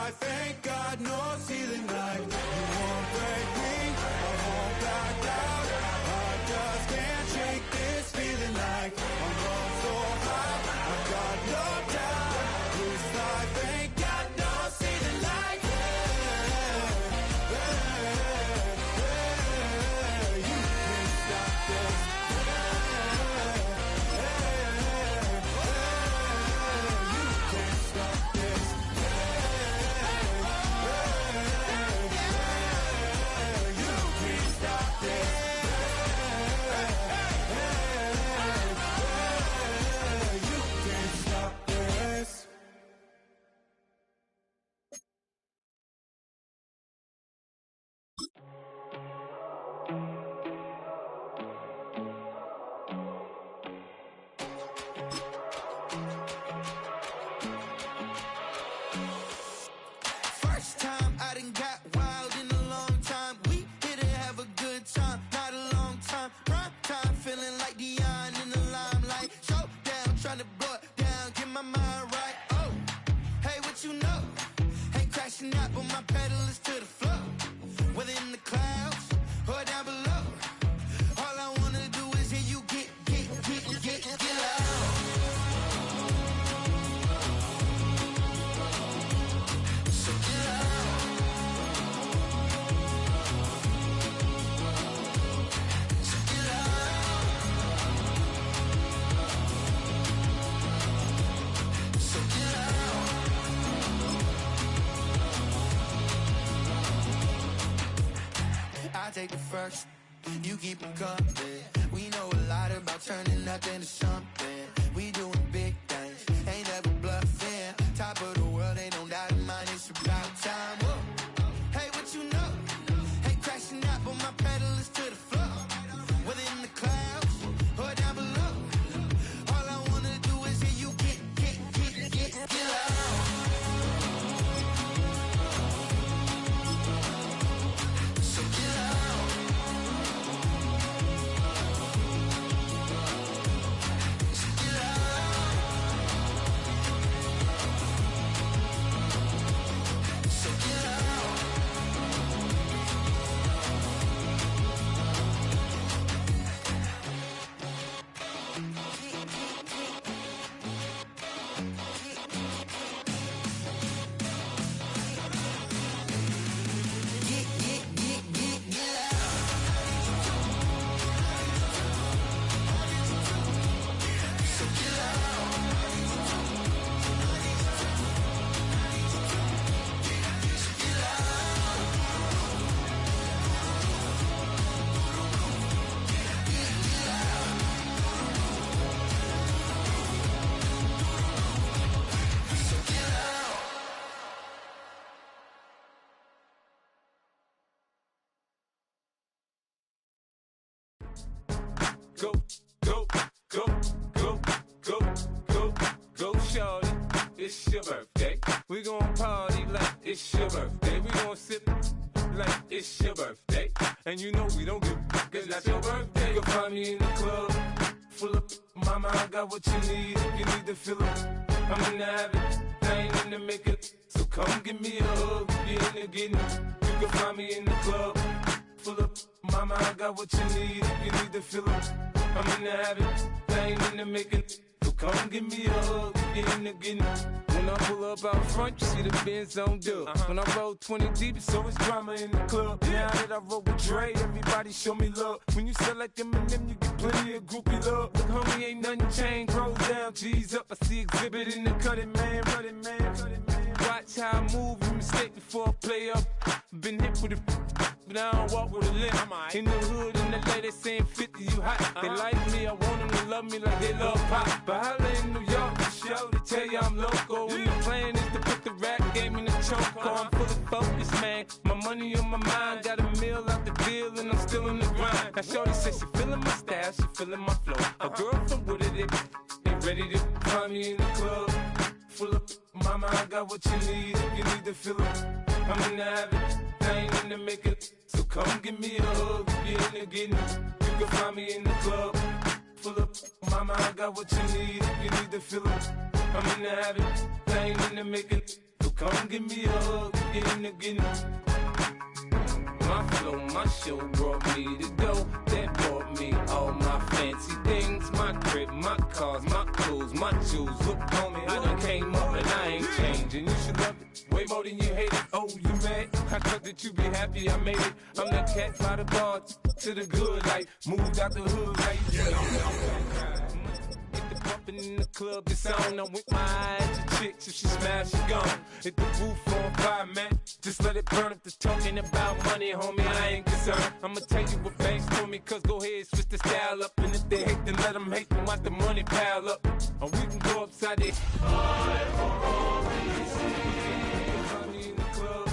life ain't got no ceiling like you won't break me, I won't back down. I just can't shake this feeling like I'm up so high, I've got no doubt. This life ain't got no ceiling like you can't stop this. First time I done got wild in a long time. We here to have a good time, not a long time. Prime time, feeling like Dion in the limelight. Showdown, trying to blow it down, get my mind right. Oh, hey, what you know? Ain't crashing out, but my pedal is to the floor. Whether in the clouds or down below, all I wanna do is hear you get loud. I take the first, you keep them coming. We know a lot about turning nothing to something. We doing big things, ain't never bluffing. Top of the world, ain't no doubt in mine, it's about time. Whoa. Hey, what you know? Ain't crashing out, but my pedal is to the floor. Whether in the clouds or down below, all I wanna do is hear you get loud. Go, go, go, go, go, go, go, shorty. It's your birthday. We gon' party like it's your birthday. We gon' sip like it's your birthday. And you know we don't give cause that's your birthday. You'll find me in the club, full of mama, I got what you need. If you need to fill up, I'm in the habit, I ain't in the makeup. So come give me a hug, you in the getting. You can find me in the club, full of mama, I got what you need. If you need to fill up, I'm in the habit, I ain't in the makeup. So come give me a hug, you in the getting. When I pull up out front, you see the Benz on dub. When I roll 20 deep, it's always drama in the club. Now that I roll with Dre, everybody show me love. When you sell like Eminem, you get plenty of groupie love. Look, homie, ain't nothing changed. Roll down, G's up. I see exhibit in the cutting, man. Running, man. Watch how I move, you mistake before I play up. Been hit with a but I don't walk with a limp. In the hood, in the LA, they saying 50, you hot. They like me, I want them to love me like they love pop. But holla in New York, the show, they tell you I'm local. And the plan is to put the rap game in the choke. I'm full of focus, man. My money on my mind, got a meal out the deal, and I'm still in the grind. Now shorty says she feeling my style, she feeling my flow. A girl from Wooded, they ready to find me in the club. Full of mama, I got what you need. If you need to fill up, I'm in the habit, I ain't in the makeup. So come give me a hug, if you're in the getting. You can find me in the club. Full of mama, I got what you need. If you need to fill up, I'm in the habit, I ain't in the makeup. So come give me a hug again. My flow, my show brought me the dough that brought me all my fancy things. My crib, my cars, my clothes, my jewels. Look, homie, I done came up and I ain't changing. You should love it way more than you hate it. Oh, you mad? I thought that you be happy I made it. I'm the cat by the bar to the good life. Moved out the hood like bumping in the club, it's on. I'm with my eyes to chicks. If she smash, she gone. Hit the roof on fire, man. Just let it burn. If they're talking about money, homie, I ain't concerned. I'ma tell you what banks for me, cause go ahead, switch the style up. And if they hate, then let them hate, then watch the money pile up. And we can go upside it. Money in the club,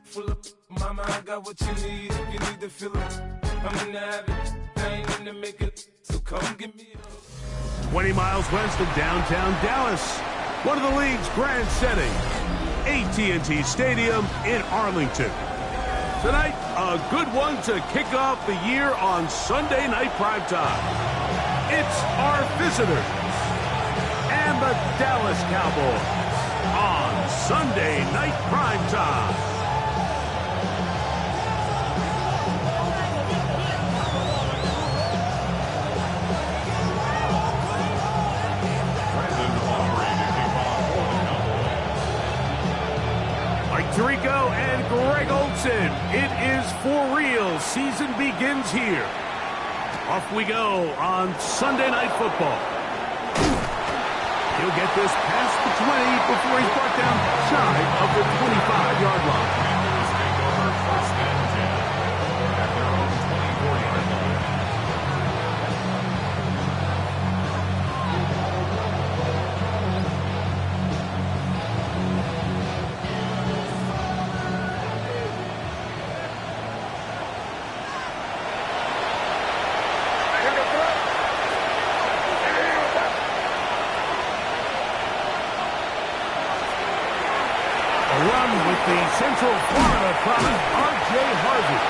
full up. Mama, I got what you need. If you need to fill it, I'm in the habit. I ain't in the make it. So come give me a 20 miles west of downtown Dallas, one of the league's grand settings, AT&T Stadium in Arlington. Tonight, a good one to kick off the year on Sunday Night Primetime. It's our visitors and the Dallas Cowboys on Sunday Night Primetime. Tirico and Greg Olsen. It is for real. Season begins here. Off we go on Sunday Night Football. He'll get this past the 20 before he's brought down shy of the 25-yard line. Central Florida product, R.J. Harvey.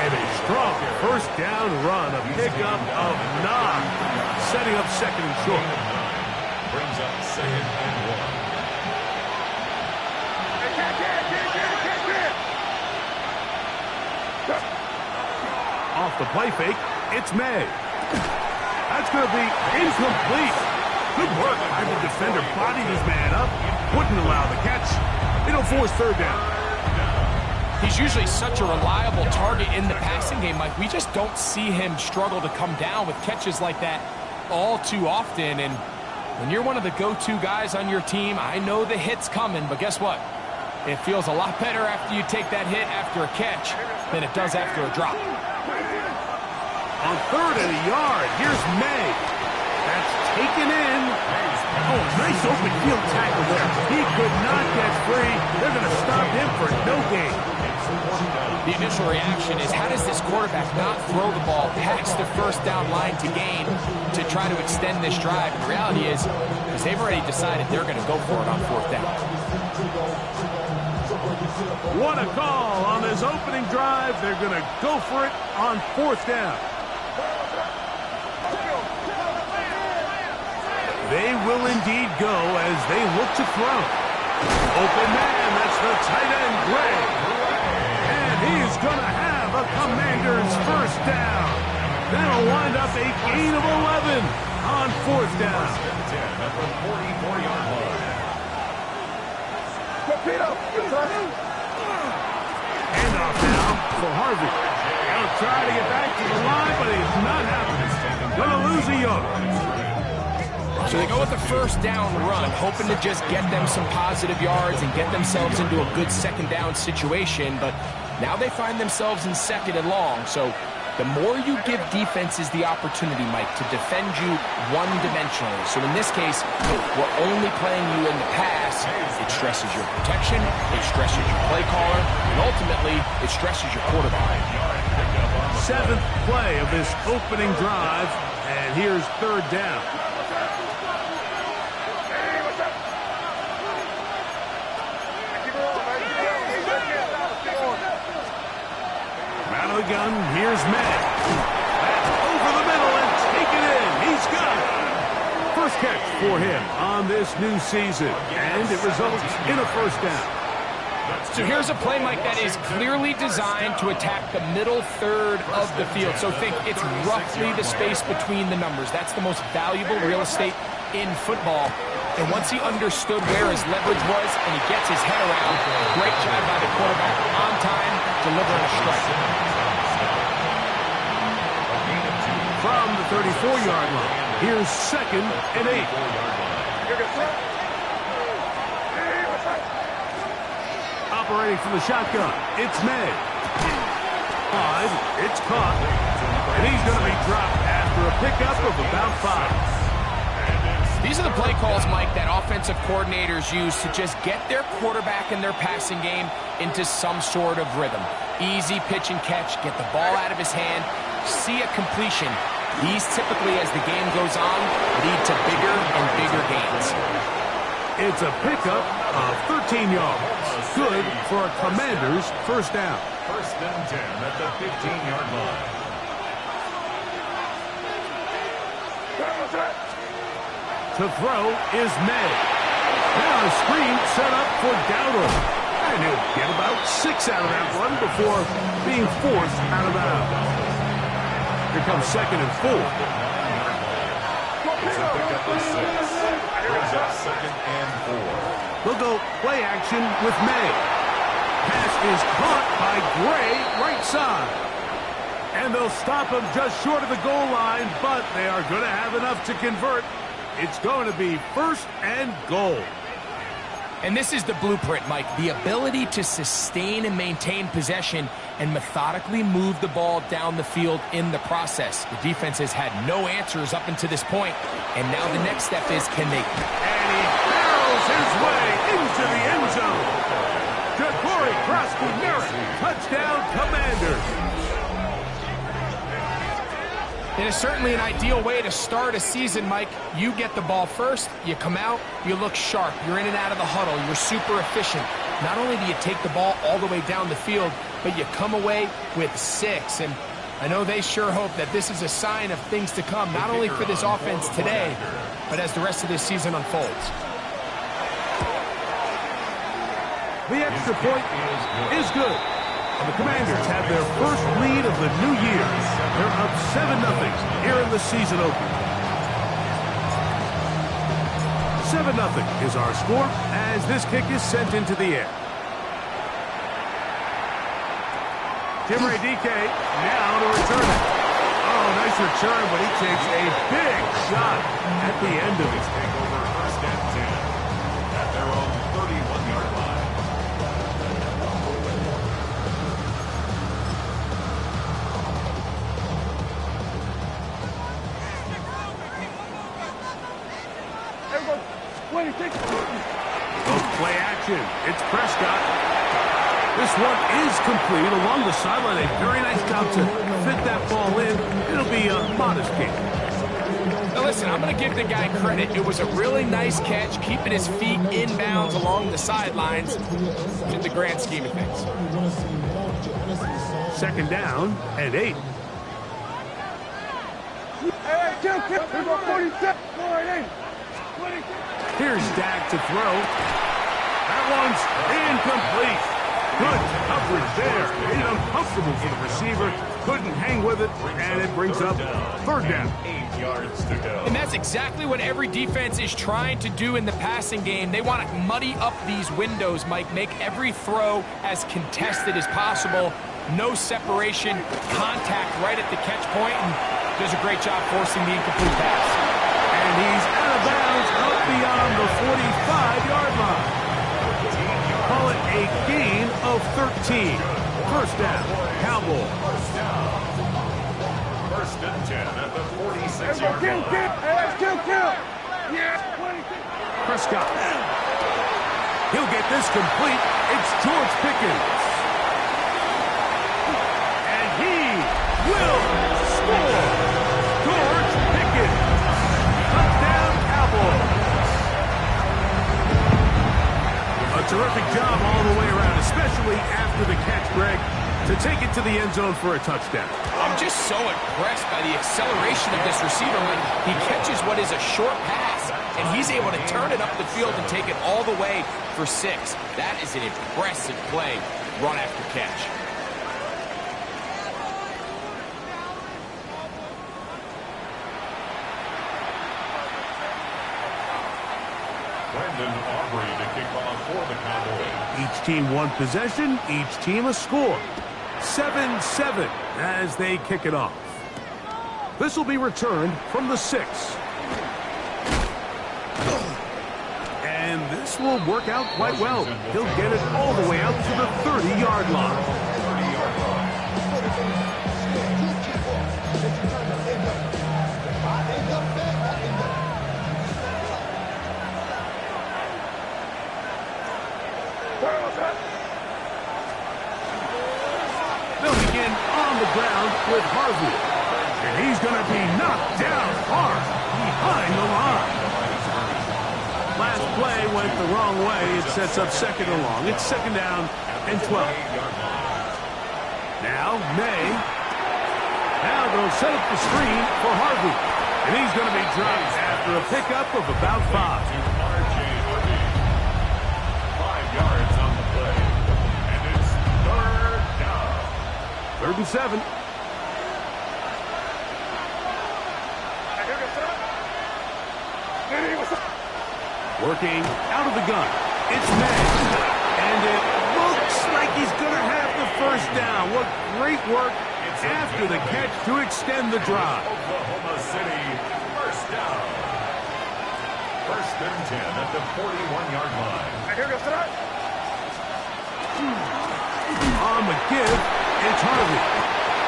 And a strong first down run, a pickup of 9, setting up second and short. Brings up second and 1. Off the play fake, it's May. That's going to be incomplete. Good work by the defender, bodied his man up, wouldn't allow the catch. It'll force third down. He's usually such a reliable target in the passing game, Mike. We just don't see him struggle to come down with catches like that all too often. And when you're one of the go-to guys on your team, I know the hit's coming, but guess what? It feels a lot better after you take that hit after a catch than it does after a drop. On 3rd and a yard, here's May. That's taken in. Oh, nice open field tackle there. He could not get free. They're going to stop him for no gain. The initial reaction is, how does this quarterback not throw the ball past the first down line to gain to try to extend this drive? The reality is they've already decided they're going to go for it on 4th down. What a call on this opening drive. They're going to go for it on 4th down. They will indeed go as they look to throw. Open man, that's the tight end, Gray. And he's going to have a Commander's first down. That'll wind up a gain of 11 on 4th down. At the 44-yard line. Handoff now for Harvey. He'll try to get back to the line, but he's not happening. Going to lose a yard. So they go with the first down run, hoping to just get them some positive yards and get themselves into a good second down situation. But now they find themselves in 2nd and long. So the more you give defenses the opportunity, Mike, to defend you one-dimensionally. So in this case, we're only playing you in the pass. It stresses your protection, it stresses your play caller, and ultimately, it stresses your quarterback. 7th play of this opening drive, and here's 3rd down. Out of the gun, here's Matt. Over the middle and taken in. He's got it. first catch for him on this new season, and it results in a first down. So here's a play, Mike, that is clearly designed to attack the middle third of the field. So think it's roughly the space between the numbers. That's the most valuable real estate in football. And once he understood where his leverage was and he gets his head around, great job by the quarterback on time, delivering a strike. From the 34-yard line, here's 2nd and 8. Operating from the shotgun, it's May. It's caught, and he's going to be dropped after a pickup of about 5. These are the play calls, Mike, that offensive coordinators use to just get their quarterback and their passing game into some sort of rhythm. Easy pitch and catch, get the ball out of his hand, see a completion. These typically, as the game goes on, lead to bigger and bigger gains. It's a pickup of 13 yards. Good for a Commander's first down. 1st and 10 at the 15-yard line. To throw is May. Now a screen set up for Dowdle. And he'll get about 6 out of that one before being forced out of bounds. Here comes 2nd and 4. It's a pickup of 6. Brings up 2nd and 4. They'll go play action with May. Pass is caught by Gray, right side. And they'll stop him just short of the goal line, but they are going to have enough to convert. It's going to be 1st and goal. And this is the blueprint, Mike. The ability to sustain and maintain possession and methodically move the ball down the field in the process. The defense has had no answers up until this point, and now the next step is, can they? And he barrels his way into the end zone. Ja'Cory Krosky-Merritt, touchdown Commanders. It is certainly an ideal way to start a season, Mike. You get the ball first, you come out, you look sharp, you're in and out of the huddle, you're super efficient. Not only do you take the ball all the way down the field, but you come away with 6. And I know they sure hope that this is a sign of things to come, not only for this offense today, but as the rest of this season unfolds. The extra point is good. And the Commanders have their first lead of the new year. They're up 7-0 here in the season opener. 7-0 is our score as this kick is sent into the air. Timray DK now to return it. Oh, nice return, but he takes a big shot at the end of it. Take over 1st and 10 at their own 31-yard line. Play action. It's Prescott. This one is complete along the sideline. A very nice job to fit that ball in. It'll be a modest gain. Now listen, I'm going to give the guy credit. It was a really nice catch, keeping his feet inbounds along the sidelines in the grand scheme of things. 2nd down and 8. Here's Dak to throw. That one's incomplete. Good coverage there. Made it uncomfortable for the receiver. Couldn't hang with it, and it brings up 3rd down. 8 yards to go. And that's exactly what every defense is trying to do in the passing game. They want to muddy up these windows, Mike, make every throw as contested as possible. No separation, contact right at the catch point, and does a great job forcing the incomplete pass. And he's out of bounds up beyond the 45-yard line. Call it a gain of 13. 1st down, Cowboys. 1st and 10 at the 46-yard line. Prescott. He'll get this complete. It's George Pickens. And he will score. George Pickens. Touchdown, Cowboys. A terrific job all the way around, especially after the catch, Greg. to take it to the end zone for a touchdown. I'm just so impressed by the acceleration of this receiver when he catches what is a short pass, and he's able to turn it up the field and take it all the way for 6. That is an impressive play, run after catch. Brandon Aubrey to kick off for the Cowboys. Each team one possession, each team a score. 7-7 as they kick it off. This will be returned from the 6. And this will work out quite well. He'll get it all the way out to the 30-yard line. They'll begin on the ground with Harvey. And he's going to be knocked down hard behind the line. Last play went the wrong way. It sets up 2nd and long. It's 2nd down and 12. Now, May. Now they'll set up the screen for Harvey. And he's going to be dropped after a pickup of about 5. 5 yards on the play. And it's 3rd down. 3rd and 7. Working out of the gun. It's May. And it looks like he's going to have the 1st down. What great work after the catch to extend the drive. Oklahoma City, 1st down. 1st and 10 at the 41-yard line. On the give, it's Harvey.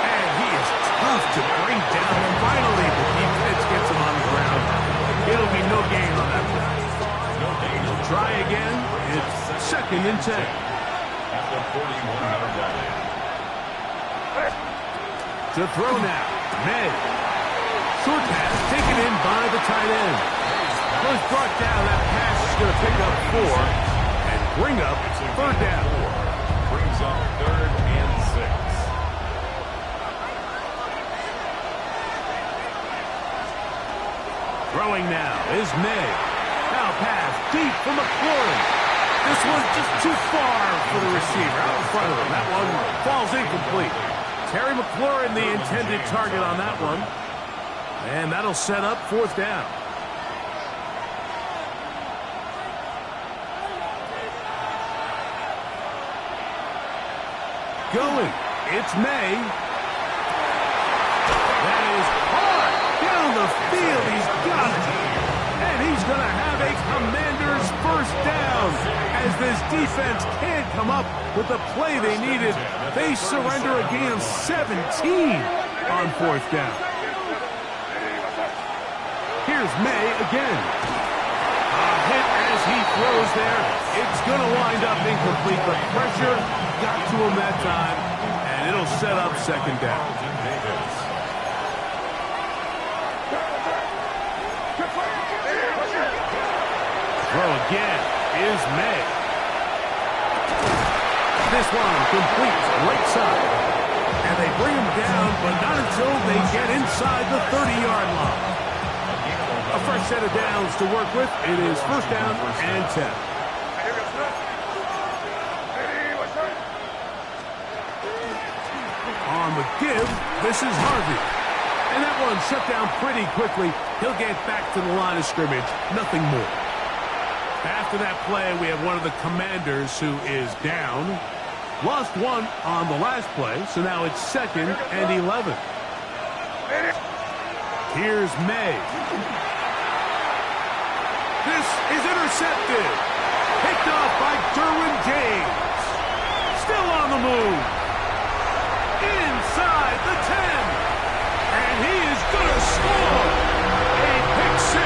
And he is tough to bring down. And finally, the defense gets him on the ground. It'll be no gain on that play. He'll try again. It's 2nd and 10. At the 41-yard line. To throw now, May. Short pass taken in by the tight end. First brought down, that pass is going to pick up 4 and bring up 3rd down. Brings up 3rd and 6. Throwing now is May. Now pass deep for McLaurin. This one's just too far for the receiver out in front of him. That one falls incomplete. Terry McLaurin, the intended target on that one. And that'll set up 4th down. Going. It's May. That is hard down the field. He's got it. And he's going to have a Commanders 1st down as this defense can't come up with the play they needed. They surrender a gain of 17 on 4th down. Here's May again. A hit as he throws there. It's going to wind up incomplete, but pressure got to him that time, and it'll set up 2nd down. Throw again is May. This one complete right side. And they bring him down, but not until they get inside the 30-yard line. A fresh set of downs to work with. It is 1st down and 10. On the give, this is Harvey. And that one shut down pretty quickly. He'll get back to the line of scrimmage. Nothing more. After that play, we have one of the Commanders who is down. Lost one on the last play, so now it's 2nd and 11. Here's May. This is intercepted. Picked off by Derwin James. Still on the move. Inside the 10. And he is going to score. A pick 6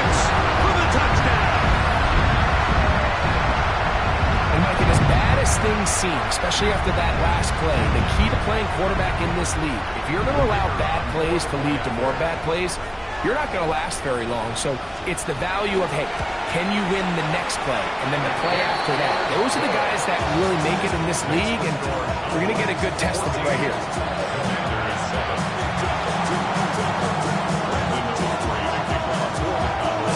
for the touchdown. And Mike, as bad as things seem, especially after that last play, the key to playing quarterback in this league, if you're going to allow bad plays to lead to more bad plays, you're not going to last very long. So it's the value of, hey, can you win the next play? And then the play after that. Those are the guys that really make it in this league, and we're going to get a good test of it right here.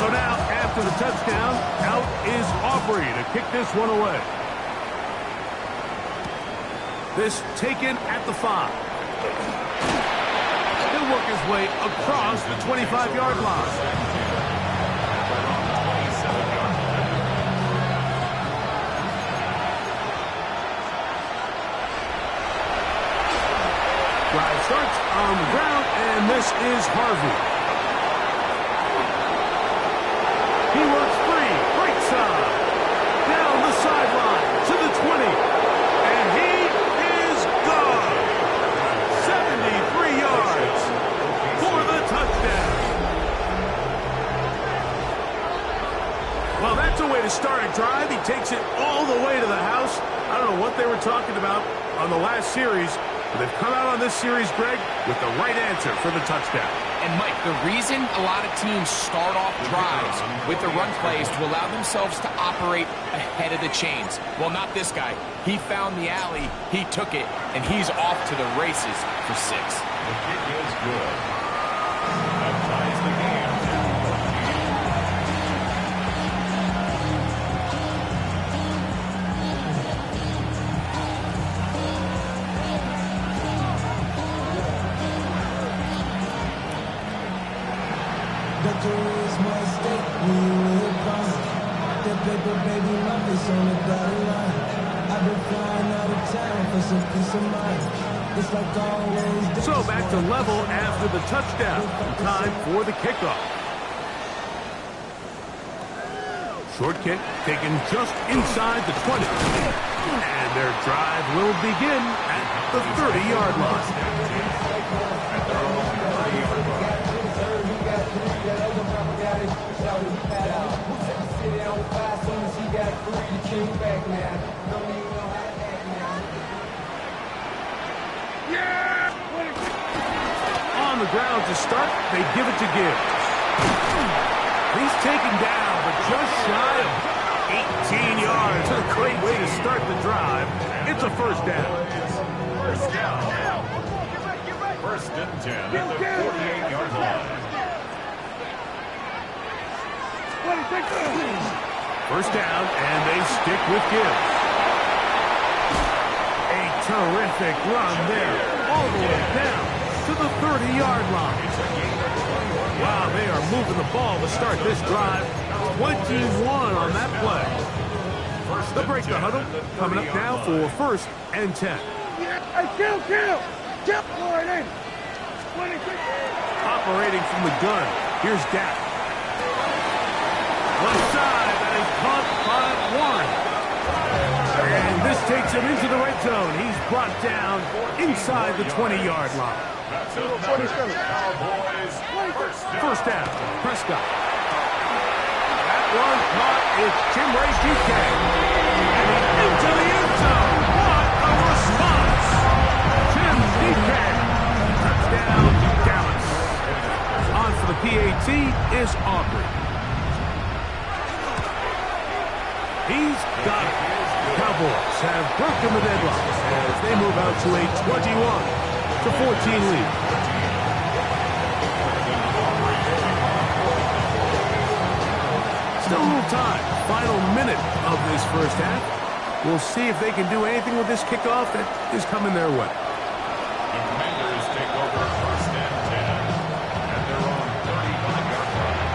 So now, after the touchdown, out is Aubrey to kick this one away. This taken at the 5. He'll work his way across the 25-yard line. Drive starts on the ground, and this is Harvey. He works free, right side, down the sideline to the 20, and he is gone. 73 yards for the touchdown. Well, that's a way to start a drive. He takes it all the way to the house. I don't know what they were talking about on the last series, but they've come out on this series, Greg, with the right answer for the touchdown. And, Mike, the reason a lot of teams start off drives with the run plays to allow themselves to operate ahead of the chains. Well, not this guy. He found the alley, he took it, and he's off to the races for 6. The kick is good. That ties the game. Is my state when you live by that paper, baby, my face on the dotted line. I've been flying out of town for some peace of mind. It's like always. So back to level after the touchdown. Time for the kickoff. Short kick taken just inside the 20. And their drive will begin at the 30-yard line. On the ground to start, they give it to Gibbs. He's taken down, but just shy of 18 yards. A great way to start the drive. It's a first down. First down. First and 10 at the 48-yard line. First down, and they stick with Gibbs. A terrific run there, all the way down to the 30-yard line. Wow, they are moving the ball to start this drive. 21 on that play. They'll break the huddle. Coming up now for first and 10. Operating from the gun, here's Dak. Left side, that is caught by one. And this takes him into the red zone. He's brought down inside the 20-yard line. First down, Prescott. That one caught is Jim Ray DK. And he's into the end zone. What a response. Jim DK. Touchdown, Dallas. On for the PAT is Aubrey. He's got it. Cowboys have broken the deadlock as they move out to a 21-14 lead. Still a little time. Final minute of this first half. We'll see if they can do anything with this kickoff that is coming their way. The Commanders take over first and 10 at their own 35-yard line.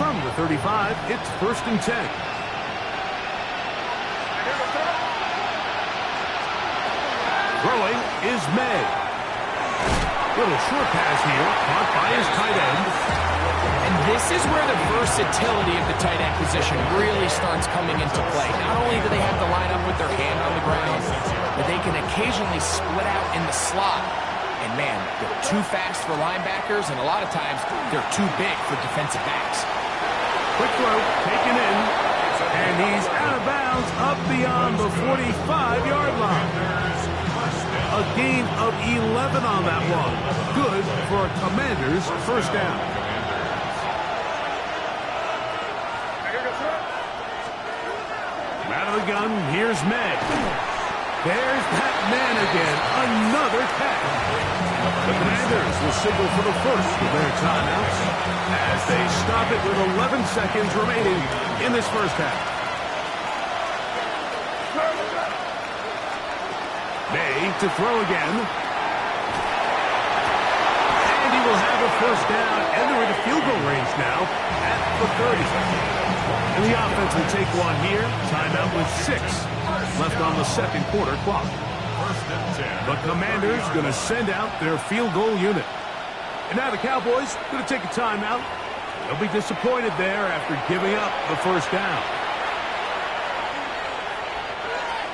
From the 35, it's first and 10. Throwing is May. Little short pass here, caught by his tight end. And this is where the versatility of the tight end position really starts coming into play. Not only do they have to line up with their hand on the ground, but they can occasionally split out in the slot. And man, they're too fast for linebackers, and a lot of times they're too big for defensive backs. Quick throw, taken in, and he's out of bounds up beyond the 45-yard line. A A gain of 11 on that one. Good for a Commanders first down. Out of the gun, here's May. There's that man again. Another catch. The Commanders will signal for the first of their timeouts as they stop it with 11 seconds remaining in this first half. May to throw again. And he will have a first down, and they're into field goal range now at the 30. And the offense will take one here. Timeout with 6 left on the second quarter clock. The Commanders going to send out their field goal unit. And now the Cowboys going to take a timeout. They'll be disappointed there after giving up the first down.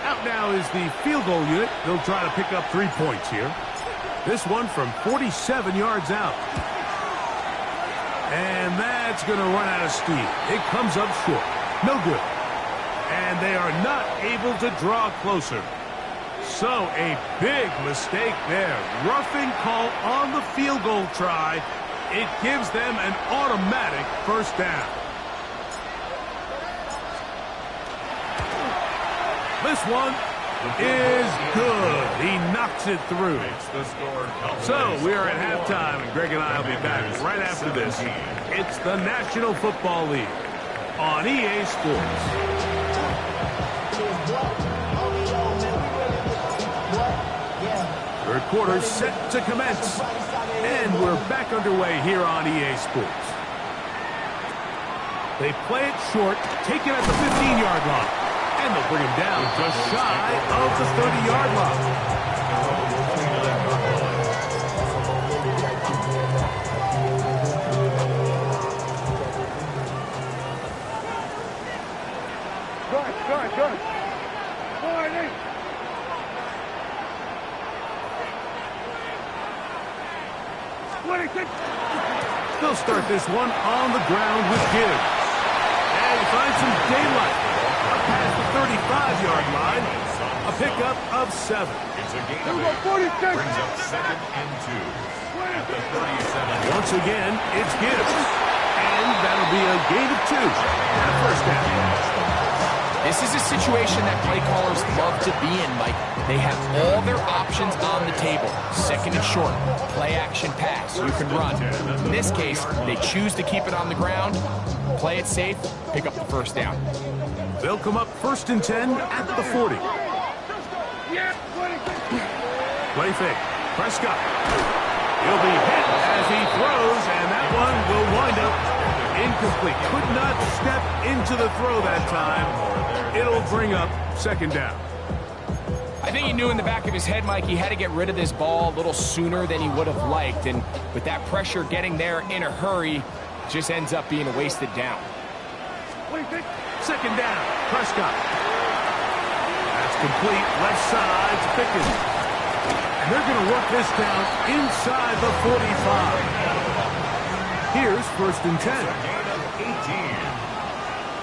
Out now is the field goal unit. They'll try to pick up 3 points here. This one from 47 yards out. And that's going to run out of steam. It comes up short. No good. And they are not able to draw closer. So a big mistake there. Roughing call on the field goal try. It gives them an automatic first down. This one is good. He knocks it through. So we are at halftime, and Greg and I will be back right after this. It's the National Football League on EA Sports. Third quarter set to commence. And we're back underway here on EA Sports. They play it short, take it at the 15-yard line. And they'll bring him down just shy of the 30-yard line. Good. They'll start this one on the ground with Gibbs. And he finds some daylight. Past the 35-yard line. A pickup of 7. It's a gain of 8. Brings up 2nd and 2. At the 37. Once again, it's Gibbs. And that'll be a gain of 2. And a first down. This is a situation that play callers love to be in, Mike. They have all their options on the table. 2nd and short, play action pass, you can run. In this case, they choose to keep it on the ground, play it safe, pick up the first down. They'll come up 1st and 10 at the 40. Play fake. Prescott. He'll be hit as he throws, and that one will wind up incomplete. Could not step into the throw that time. It'll bring up 2nd down. I think he knew in the back of his head, Mike, he had to get rid of this ball a little sooner than he would have liked. And with that pressure getting there in a hurry, just ends up being a wasted down. 2nd down, Prescott. That's complete, left side, Pickens. And they're going to work this down inside the 45. Here's 1st and 10. Gain of 18.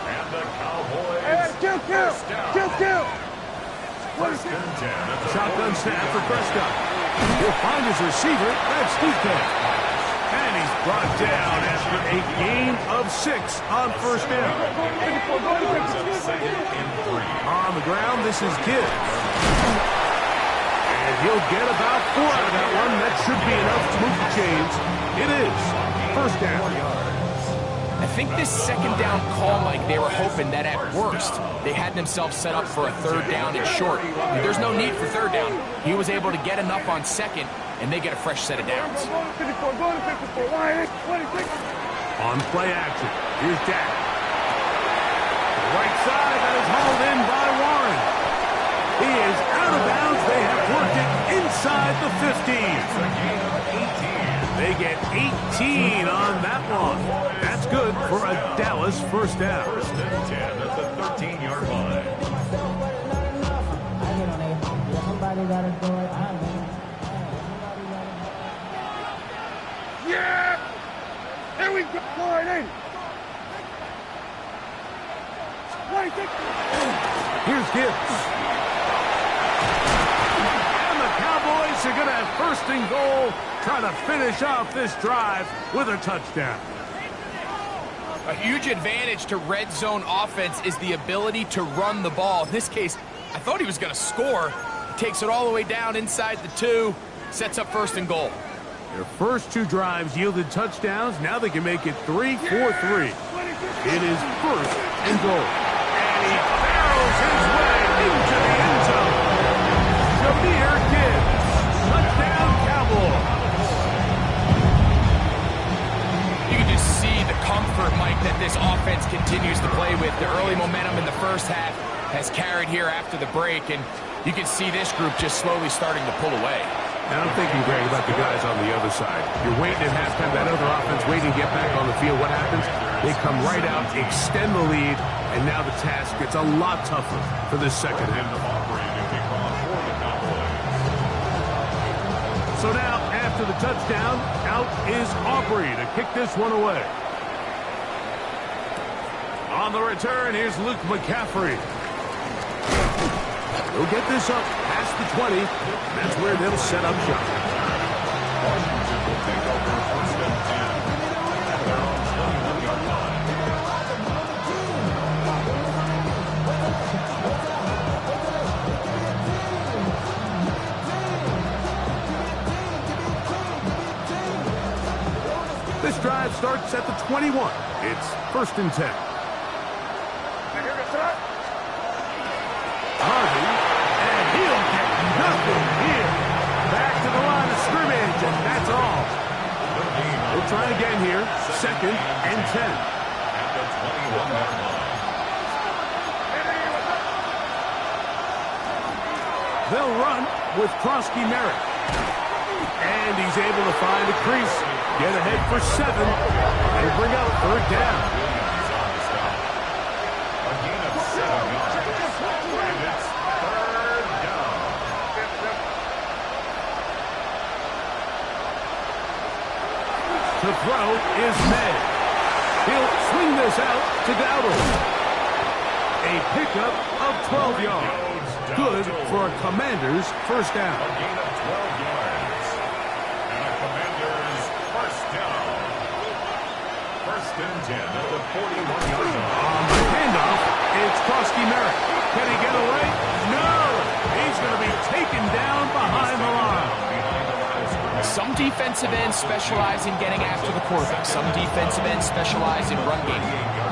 And the Cowboys first down. 1st and 10 at the Shotgun snap for Prescott. He'll find his receiver. That's DK. And he's brought down after a gain of 6 on 1st down. On the ground, this is Gibbs. And he'll get about 4 out of that one. That should be enough to move the chains. It is 1st down. I think this 2nd down call, Mike, they were hoping that at worst they had themselves set up for a 3rd down and short. There's no need for 3rd down. He was able to get enough on 2nd, and they get a fresh set of downs. On play action, here's Dak. The right side, that is hauled in by Warren. He is out of bounds. They have worked it inside the 15. They get 18 on that one. That's good for a Dallas first down. 1st and 10 at the 13-yard line. Yeah! Here we go! Here's Gibbs. And the Cowboys Bucks are going to have first and goal, trying to finish off this drive with a touchdown. A huge advantage to red zone offense is the ability to run the ball. In this case, I thought he was going to score. He takes it all the way down inside the 2, sets up first and goal. Their first 2 drives yielded touchdowns. Now they can make it 3-4-3. It is first and goal. And he barrels his way into the end zone. Jahmyr Gibbs, touchdown Cowboys. You can just see the comfort, Mike, that this offense continues to play with. The early momentum in the first half has carried here after the break, and you can see this group just slowly starting to pull away. And I'm thinking, Greg, about the guys on the other side. You're waiting at halftime, that other offense waiting to get back on the field. What happens? They come right out, extend the lead, and now the task gets a lot tougher for this second half. So now, after the touchdown, out is Aubrey to kick this one away. On the return, here's Luke McCaffrey. He'll get this up past the 20. That's where they'll set up shop. Washington will take over first and 10 at their own 21-yard line. This drive starts at the 21. It's first and 10. Harvey, and he'll get nothing here. Back to the line of scrimmage, and that's all. We'll try again here. Second and 10. At the 21-yard line. They'll run with Krosky Merritt. And he's able to find a crease, get ahead for 7, and bring up third down. A gain of 7 yards. And it's third down. To throw is May. He'll swing this out to Dowdle. A pickup of 12 yards. Good for a Commanders first down. A gain of 12 yards. And a Commanders first down. First and 10 at the 41-yard line. On the handoff, it's Krosky Merritt. Can he get away? No! He's going to be taken down behind the line. Some defensive ends specialize in getting after the quarterback. Some defensive ends specialize in run game.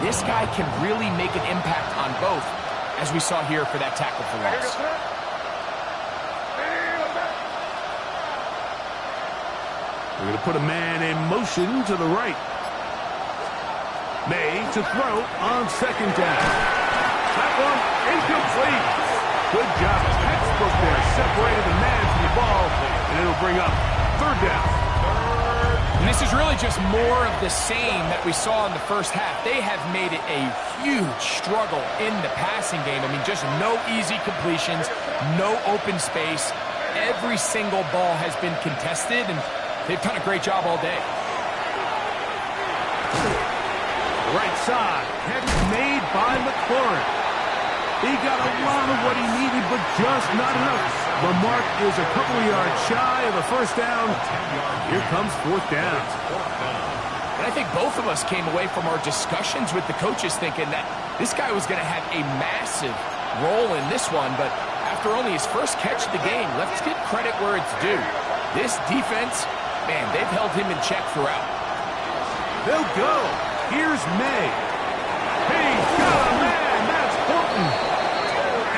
This guy can really make an impact on both, as we saw here for that tackle for loss. We're going to put a man in motion to the right. May to throw on second down. That one incomplete. Good job. Textbook there. Separated the man from the ball, and it'll bring up third down. And this is really just more of the same that we saw in the first half. They have made it a huge struggle in the passing game. I mean, just no easy completions, no open space. Every single ball has been contested, and they've done a great job all day. Right side, catch made by McLaurin. He got a lot of what he needed, but just not enough. Lamarck is a couple of yards shy of the first down. Here comes fourth down. And I think both of us came away from our discussions with the coaches thinking that this guy was going to have a massive role in this one, but after only his first catch of the game, let's give credit where it's due. This defense, man, they've held him in check throughout. They'll go. Here's May. He's got a man. That's Horton.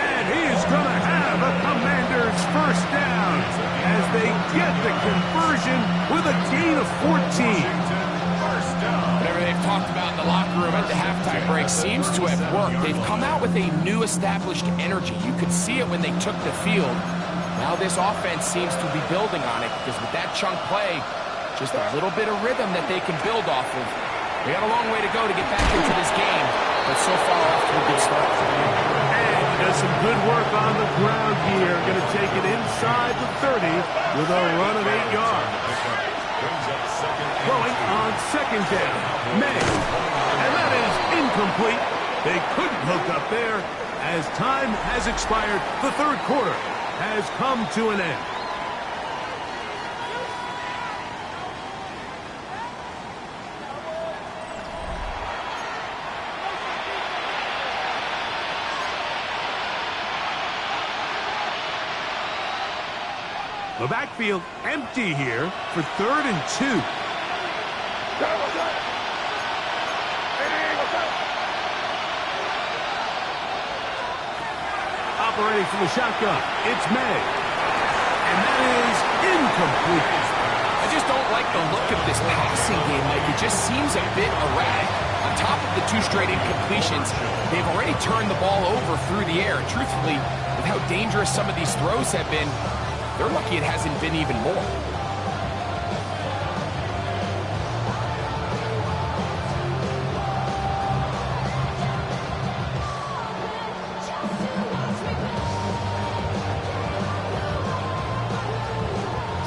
And he's going to have a Commanders first down as they get the conversion with a gain of 14. Whatever they've talked about in the locker room at the halftime break seems to have worked. They've come out with a new established energy. You could see it when they took the field. Now this offense seems to be building on it because with that chunk play, just a little bit of rhythm that they can build off of. We got a long way to go to get back into this game, but so far off to a good start. And he does some good work on the ground here. Going to take it inside the 30 with a run of 8 yards. Throwing on second down, May. And that is incomplete. They couldn't hook up there as time has expired. The third quarter has come to an end. The backfield empty here for 3rd and 2. Operating from the shotgun, it's May. And that is incomplete. I just don't like the look of this passing game, Mike. It just seems a bit erratic. On top of the 2 straight incompletions, they've already turned the ball over through the air. And truthfully, with how dangerous some of these throws have been, they're lucky it hasn't been even more.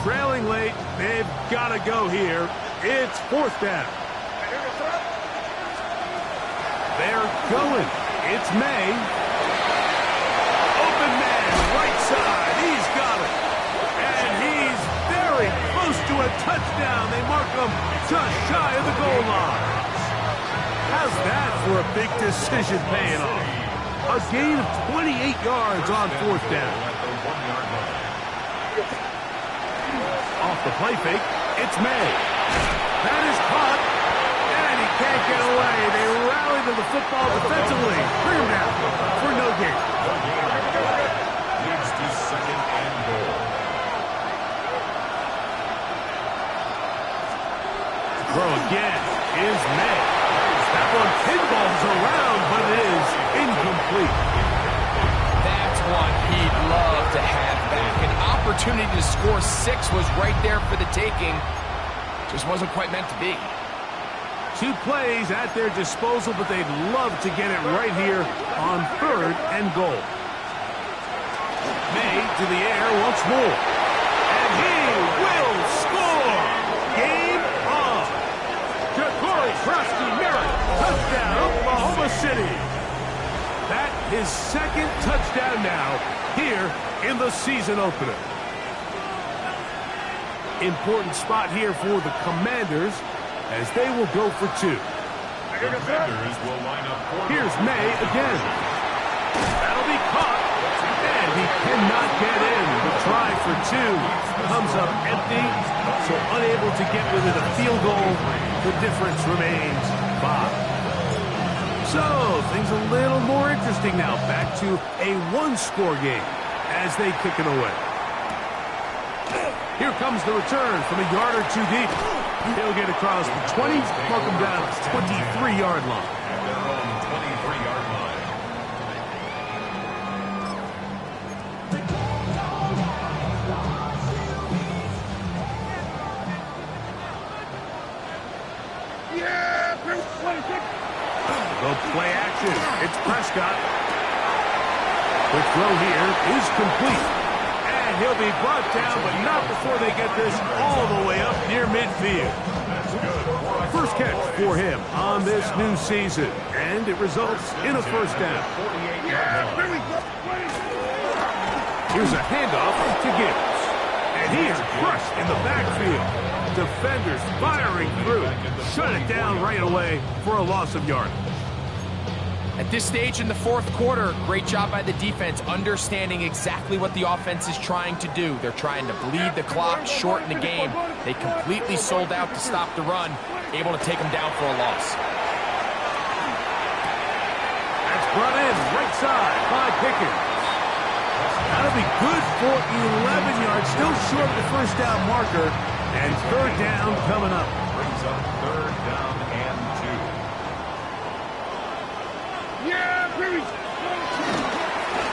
Trailing late, they've got to go here. It's 4th down. They're going. It's May. Open man, right side. He's got it. And he's very close to a touchdown. They mark him just shy of the goal line. How's that for a big decision paying off? A gain of 28 yards on 4th down. Off the play fake, it's May. That is caught, and he can't get away. They rally to the football defensively. Bring him down for no gain. Leads to 2nd and goal. Throw again is May. That one pinballs around, but it is incomplete. That's one he'd love to have back. An opportunity to score 6 was right there for the taking. Just wasn't quite meant to be. 2 plays at their disposal, but they'd love to get it right here on 3rd and goal. May to the air once more. And he will score! Game on! Ja'Cory Krusty-Merritt, touchdown, Oklahoma City! That is 2nd touchdown now here in the season opener. Important spot here for the Commanders as they will go for 2. The Commanders will line up for Here's May again. That'll be caught. And he cannot get in. The try for 2 comes up empty, so unable to get within a field goal. The difference remains 5. So, things a little more interesting now. Back to a 1-score game as they kick it away. Here comes the return from a yard or 2 deep. He'll get across the 20, mark him down at the 23-yard line. At their own 23-yard line. Yeah, 26. The play action. It's Prescott. The throw here is complete. And he'll be brought down, but not before they get this all the way up near midfield. First catch for him on this new season. And it results in a 1st down. Here's a handoff to Gibbs. And he is crushed in the backfield. Defenders firing through. Shut it down right away for a loss of yardage. At this stage in the 4th quarter, great job by the defense, understanding exactly what the offense is trying to do. They're trying to bleed the clock, shorten the game. They completely sold out to stop the run, able to take them down for a loss. That's brought in right side by Pickens. That'll be good for 11 yards, still short of the 1st down marker, and 3rd down coming up. Brings up 3rd down and 2. Yeah, baby.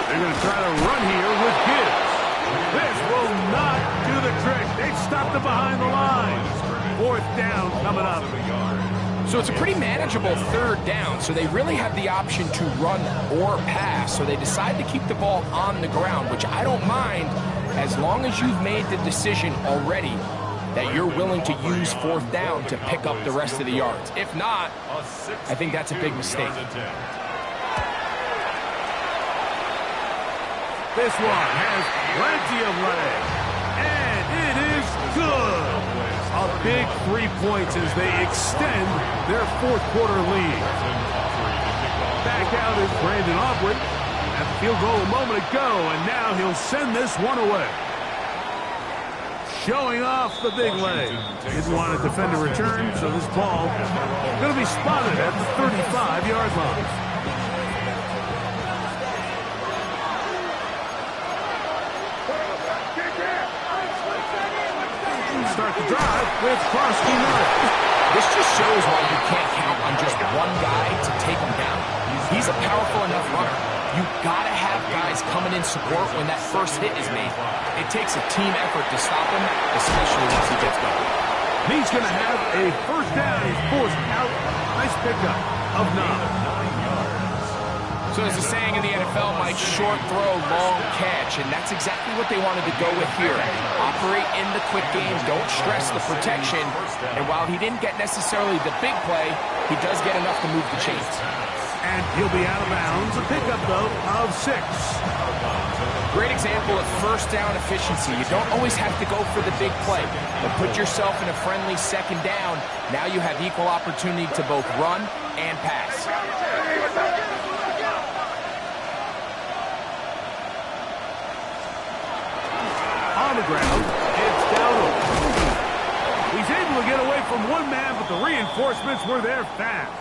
They're going to try to run here with Gibbs. This will not do the trick. They've stopped it behind the line. 4th down coming up. So it's a pretty manageable 3rd down, so they really have the option to run or pass. So they decide to keep the ball on the ground, which I don't mind as long as you've made the decision already that you're willing to use 4th down to pick up the rest of the yards. If not, I think that's a big mistake. This one has plenty of leg. And it is good. A big 3 points as they extend their 4th quarter lead. Back out is Brandon Aubrey. At the field goal a moment ago, and now he'll send this one away. showing off the big leg. Didn't want to defend a return, so this ball going to be spotted at the 35-yard line. Start the drive with Krosky Merritt. This just shows why you can't count on just one guy to take him down. He's a powerful enough runner. You've got to have guys coming in support when that first hit is made. It takes a team effort to stop him, especially once he gets going. He's going to have a first down. He's forced out. Nice pickup of 9. So as the saying in the NFL, Mike, short throw, long catch, and that's exactly what they wanted to go with here. Operate in the quick game, don't stress the protection, and while he didn't get necessarily the big play, he does get enough to move the chains. And he'll be out of bounds. A pickup, though, of 6. Great example of first down efficiency. You don't always have to go for the big play, but put yourself in a friendly second down. Now you have equal opportunity to both run and pass. On the ground, it's Dowdle. He's able to get away from one man, but the reinforcements were there fast.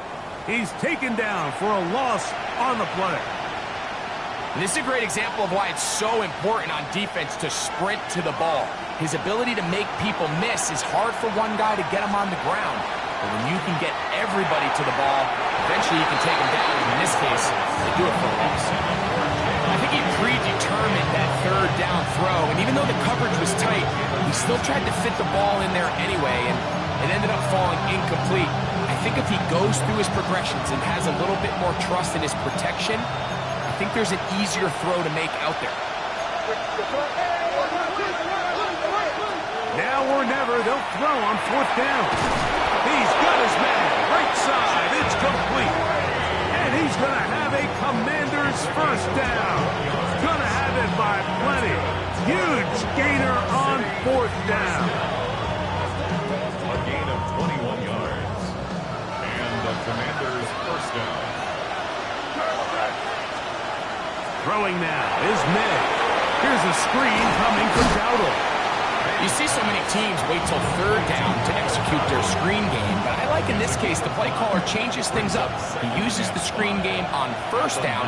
He's taken down for a loss on the play. This is a great example of why it's so important on defense to sprint to the ball. His ability to make people miss is hard for one guy to get him on the ground. But when you can get everybody to the ball, eventually you can take him down. In this case, they do it for a loss. I think he predetermined that third down throw, and even though the coverage was tight, he still tried to fit the ball in there anyway, and it ended up falling incomplete. I think if he goes through his progressions and has a little bit more trust in his protection, I think there's an easier throw to make out there. Now or never, they'll throw on 4th down. He's got his man, right side, it's complete. And he's going to have a Commander's first down. Going to have it by plenty. Huge gainer on 4th down. A gain of 21 yards. And the Commanders' first down. Throwing now is May. Here's a screen coming from Dowdle. You see so many teams wait till third down to execute their screen game, but I like in this case the play caller changes things up. He uses the screen game on first down,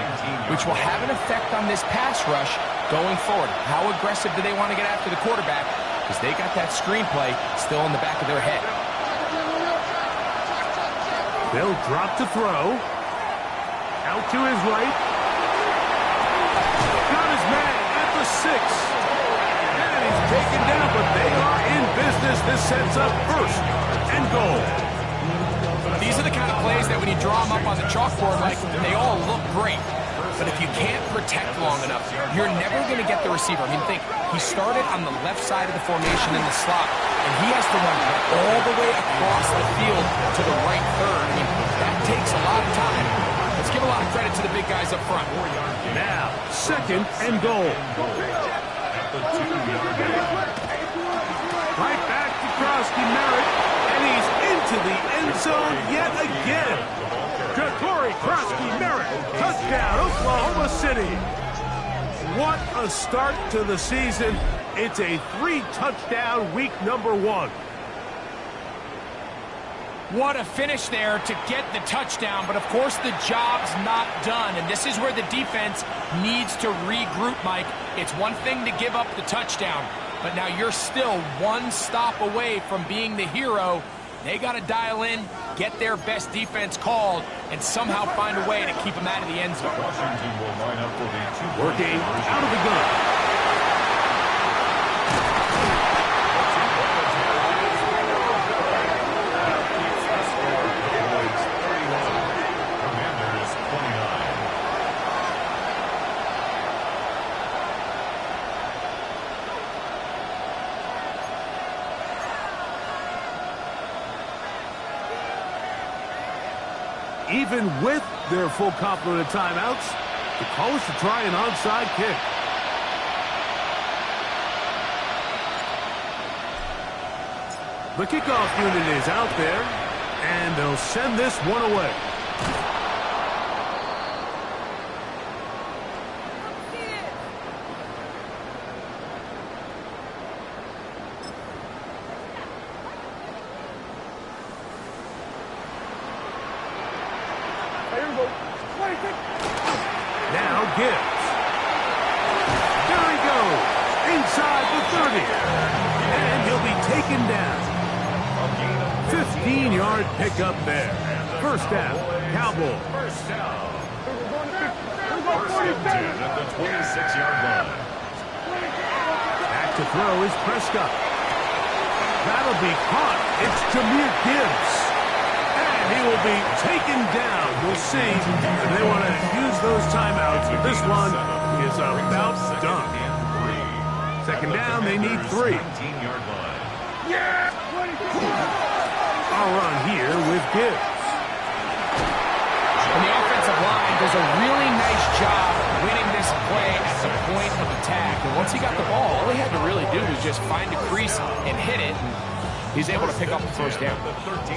which will have an effect on this pass rush going forward. How aggressive do they want to get after the quarterback? Because they got that screen play still in the back of their head. They'll drop to throw. Out to his right. Got his man at the 6. He's taken down, but they are in business. This sets up 1st and goal. These are the kind of plays that when you draw them up on the chalkboard, like, they all look great. But if you can't protect long enough, you're never going to get the receiver. I mean, think, he started on the left side of the formation in the slot, and he has to run all the way across the field to the right third. I mean, that takes a lot of time. Let's give a lot of credit to the big guys up front. Now, 2nd and goal. Right back to Krosky Merritt, and he's into the end zone yet again. Jacory Krosky Merritt, touchdown, Oklahoma City. What a start to the season. It's a 3-touchdown week number 1. What a finish there to get the touchdown, but of course the job's not done, and this is where the defense needs to regroup, Mike. It's one thing to give up the touchdown, but now you're still one stop away from being the hero. They got to dial in, get their best defense called, and somehow find a way to keep them out of the end zone. Washington will line up for the 2 Working out of the gun. Even with their full complement of timeouts, the call is to try an onside kick. The kickoff unit is out there, and they'll send this one away. Gibbs. There he goes, inside the 30. And he'll be taken down. 15-yard pickup there. First down, Cowboys. First down. First and 10 at the 26-yard line. Back to throw is Prescott. That'll be caught. It's Jahmyr Gibbs. And he will be taken down. We'll see if they want to use those timeouts. This one is about done. Second down, they need 3. 19-yard line. I'll run here with Gibbs. And the offensive line does a really nice job winning this play at the point of attack. And once he got the ball, all he had to really do was just find a crease and hit it. And he's able to pick up the first down.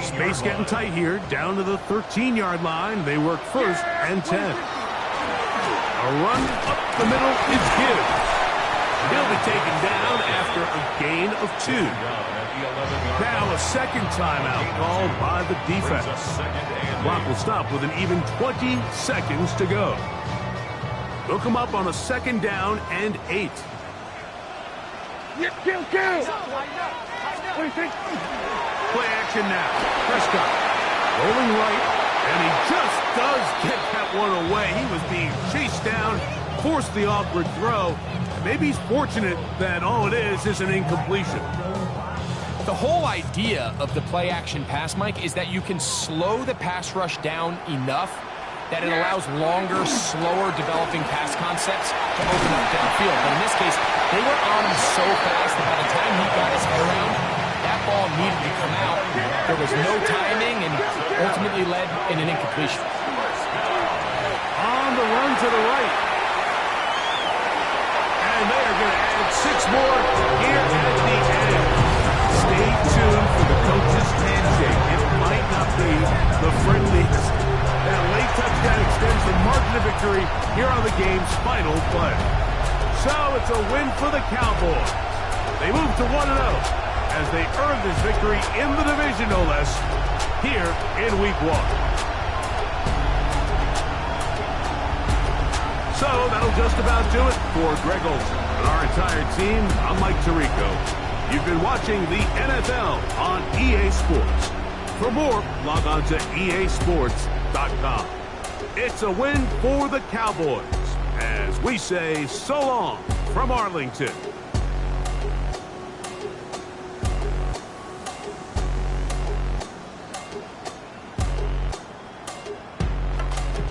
Space getting tight here, down to the 13-yard line. They work first and 10. A run up the middle is Gibbs. He'll be taken down after a gain of 2. Now a second timeout called by the defense. Clock will stop with an even 20 seconds to go. They'll come up on a second down and 8. Kill! What do you think? Play action now. Prescott rolling right, and he just does get that one away. He was being chased down, forced the awkward throw. Maybe he's fortunate that all it is an incompletion. The whole idea of the play-action pass, Mike, is that you can slow the pass rush down enough that it allows longer, slower developing pass concepts to open up downfield. But in this case, they were on him so fast that by the time he got his head around, that ball needed to come out. There was no timing and ultimately led in an incompletion. On the run to the right. And they are going to add 6 more here at the end. Stay tuned for the coach's handshake. It might not be the friendliest. That late touchdown extends the margin of victory here on the game's final play. So it's a win for the Cowboys. They move to 1-0 as they earn this victory in the division, no less, here in Week 1. So that'll just about do it for Greg Olsen and our entire team. I'm Mike Tirico. You've been watching the NFL on EA Sports. For more, log on to easports.com. It's a win for the Cowboys as we say so long from Arlington.